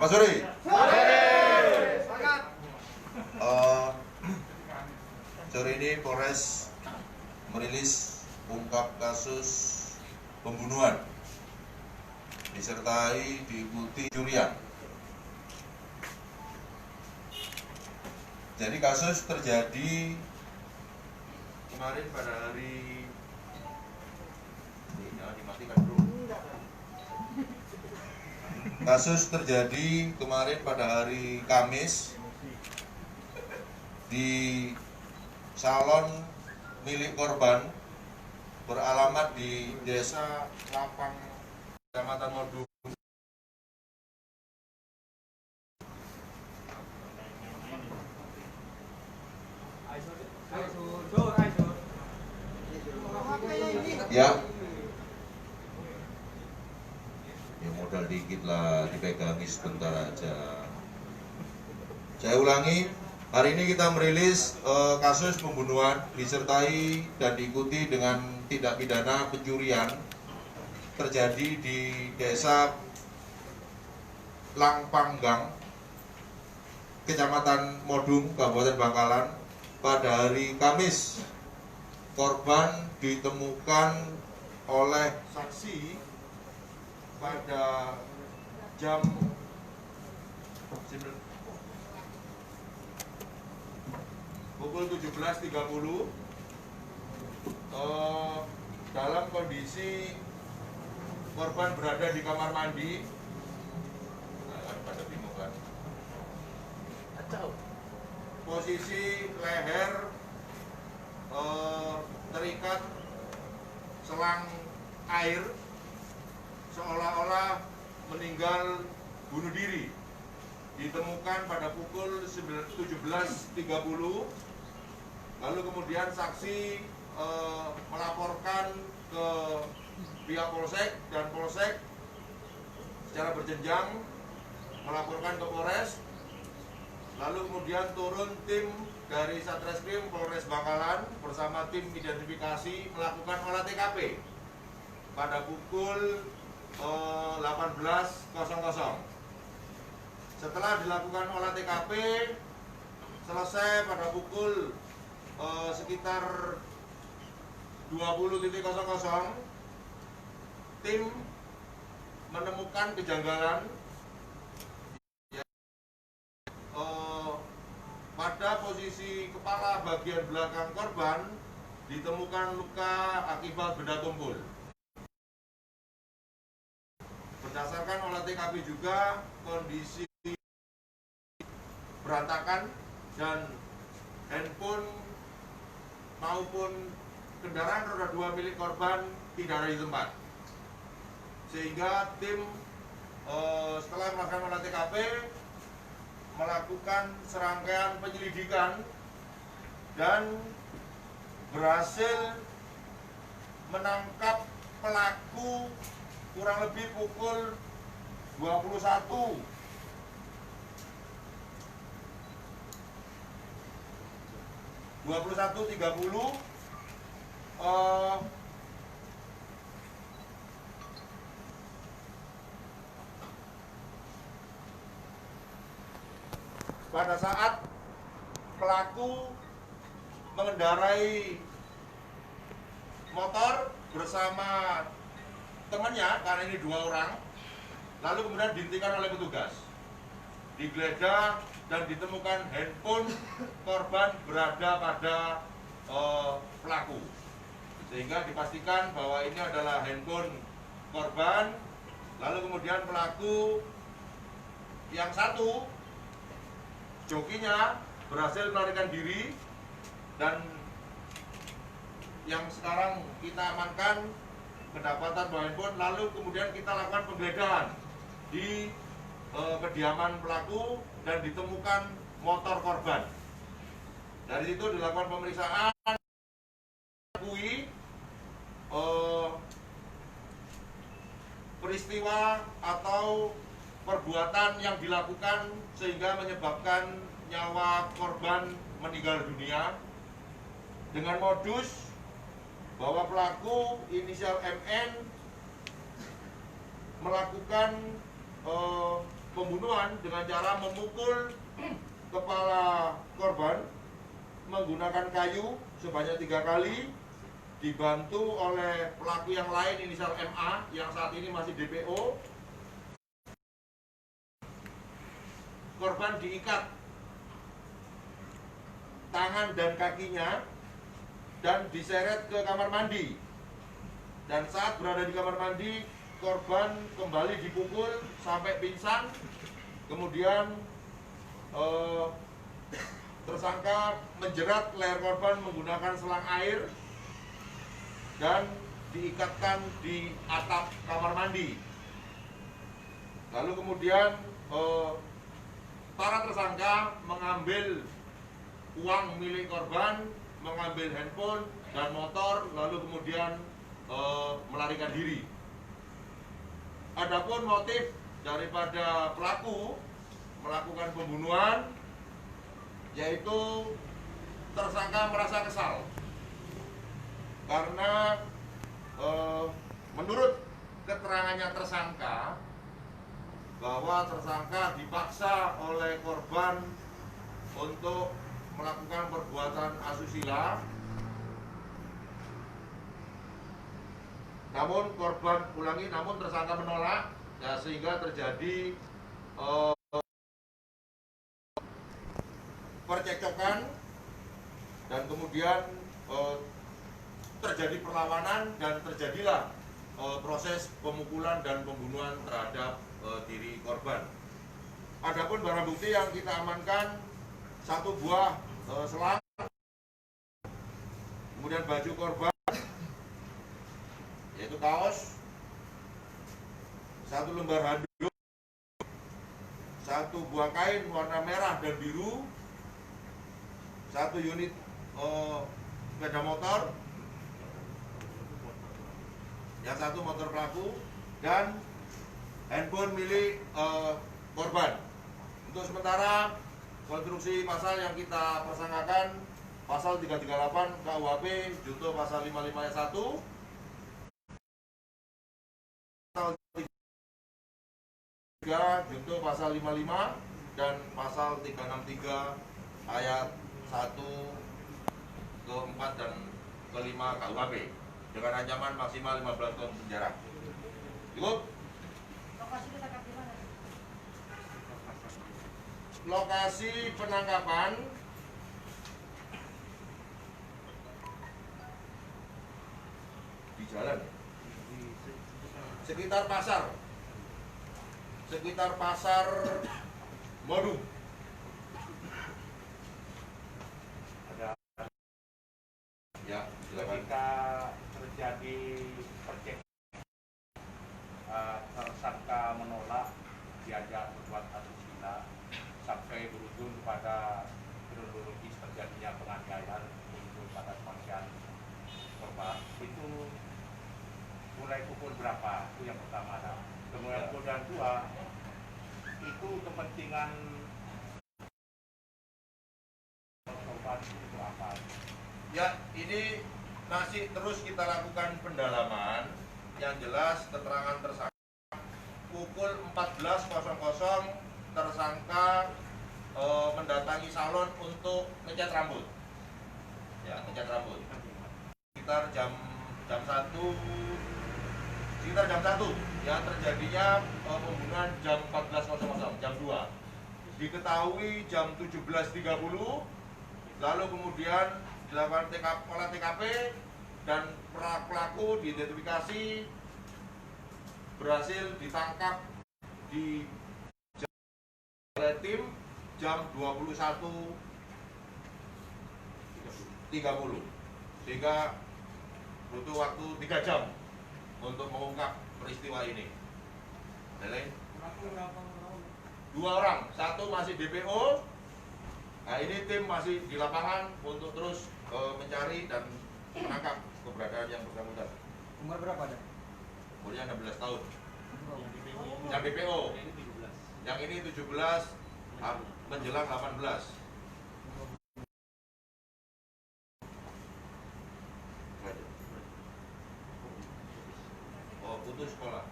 Mas Suri. Sore ini Polres merilis ungkap kasus pembunuhan disertai diikuti curian. Jadi kasus terjadi kemarin pada hari dimatikan dulu. Kasus terjadi kemarin pada hari Kamis di salon milik korban beralamat di Desa Lapang, Kecamatan Modung. Ya, modal dikit lah, dipegangi sebentar aja. Saya ulangi, hari ini kita merilis kasus pembunuhan disertai dan diikuti dengan tindak pidana pencurian terjadi di Desa Langpanggang, Kecamatan Modung, Kabupaten Bangkalan pada hari Kamis. Korban ditemukan oleh saksi pada jam pukul 17.30 dalam kondisi korban berada di kamar mandi. Pada bingung kan? Posisi leher terikat selang air, seolah-olah meninggal bunuh diri. Ditemukan pada pukul 17.30. Lalu kemudian saksi melaporkan ke pihak Polsek, dan Polsek secara berjenjang melaporkan ke Polres. Lalu kemudian turun tim dari Satreskrim Polres Bangkalan bersama tim identifikasi melakukan olah TKP pada pukul 18.00. Setelah dilakukan olah TKP selesai pada pukul sekitar 20.00, tim menemukan kejanggalan pada posisi kepala bagian belakang korban ditemukan luka akibat benda tumpul. Berdasarkan olah TKP juga kondisi berantakan dan handphone maupun kendaraan roda 2 milik korban tidak ada di tempat. Sehingga tim setelah melakukan olah TKP melakukan serangkaian penyelidikan dan berhasil menangkap pelaku kurang lebih pukul 21.30 pada saat pelaku mengendarai motor bersama temannya, karena ini 2 orang, lalu kemudian dihentikan oleh petugas, digeledah dan ditemukan handphone korban berada pada pelaku, sehingga dipastikan bahwa ini adalah handphone korban. Lalu kemudian pelaku yang satu, jokinya, berhasil melarikan diri, dan yang sekarang kita amankan kedapatan bahwa handphone. Lalu kemudian kita lakukan penggeledahan di kediaman pelaku dan ditemukan motor korban. Dari situ dilakukan pemeriksaan, peristiwa atau perbuatan yang dilakukan sehingga menyebabkan nyawa korban meninggal dunia dengan modus bahwa pelaku inisial MN melakukan pembunuhan dengan cara memukul kepala korban menggunakan kayu sebanyak 3 kali, dibantu oleh pelaku yang lain inisial MA yang saat ini masih DPO. Korban diikat tangan dan kakinya dan diseret ke kamar mandi. Dan saat berada di kamar mandi, korban kembali dipukul sampai pingsan. Kemudian tersangka menjerat leher korban menggunakan selang air dan diikatkan di atap kamar mandi. Lalu kemudian para tersangka mengambil uang milik korban, mengambil handphone dan motor, lalu kemudian melarikan diri. Adapun motif daripada pelaku melakukan pembunuhan, yaitu tersangka merasa kesal karena menurut keterangannya tersangka bahwa tersangka dipaksa oleh korban untuk melakukan perbuatan asusila. Namun tersangka menolak, ya, sehingga terjadi percekcokan dan kemudian terjadi perlawanan dan terjadilah proses pemukulan dan pembunuhan terhadap diri korban. Adapun barang bukti yang kita amankan 1 buah selang, kemudian baju korban yaitu kaos, 1 lembar handuk, 1 buah kain warna merah dan biru, 1 unit sepeda motor, yang 1 motor pelaku, dan handphone milik korban. Untuk sementara konstruksi pasal yang kita persangkakan pasal 338 KUHP junto pasal 55 ayat 1, pasal 3 junto pasal 55 dan pasal 363 ayat 1 ke 4 dan ke 5 KUHP dengan ancaman maksimal 15 tahun penjara. Cukup? Lokasi penangkapan di jalan, sekitar pasar Modu. Ya, ketika terjadi percekcokan, tersangka menolak diajak berbuat asusila sampai berujung kepada kronologis terjadinya penganiayaan muncul pada kematian korban. Itu mulai pukul berapa? Itu yang pertama. Kemudian kedua, itu kepentingan korban itu apa? Ya, ini masih terus kita lakukan pendalaman. Yang jelas keterangan tersangka pukul 14.00 tersangka mendatangi salon untuk ngecat rambut. Ya, ngecat rambut. Sekitar jam 1 ya, terjadinya pembunuhan jam 14.00, jam 2. Diketahui jam 17.30, lalu kemudian dilakukan olah TKP dan pelaku diidentifikasi, berhasil ditangkap oleh tim jam 21.30, sehingga butuh waktu 3 jam untuk mengungkap peristiwa ini. Lele? 2 orang, 1 masih DPO. Nah, ini tim masih di lapangan untuk terus mencari dan menangkap keberadaan yang bersangkutan. Umur berapa ada? Umurnya 16 tahun. Yang DPO. Yang ini 17 menjelang 18. Oh, putus sekolah.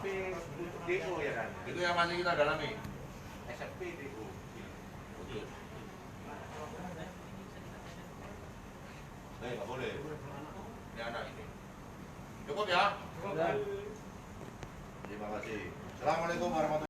untuk DO ya kan? Itu yang masih kita dalami. SMP DO. Betul. Nggak boleh. Ini anak ini. Cukup ya? Udah. Terima kasih. Assalamualaikum warahmatullahi wabarakatuh.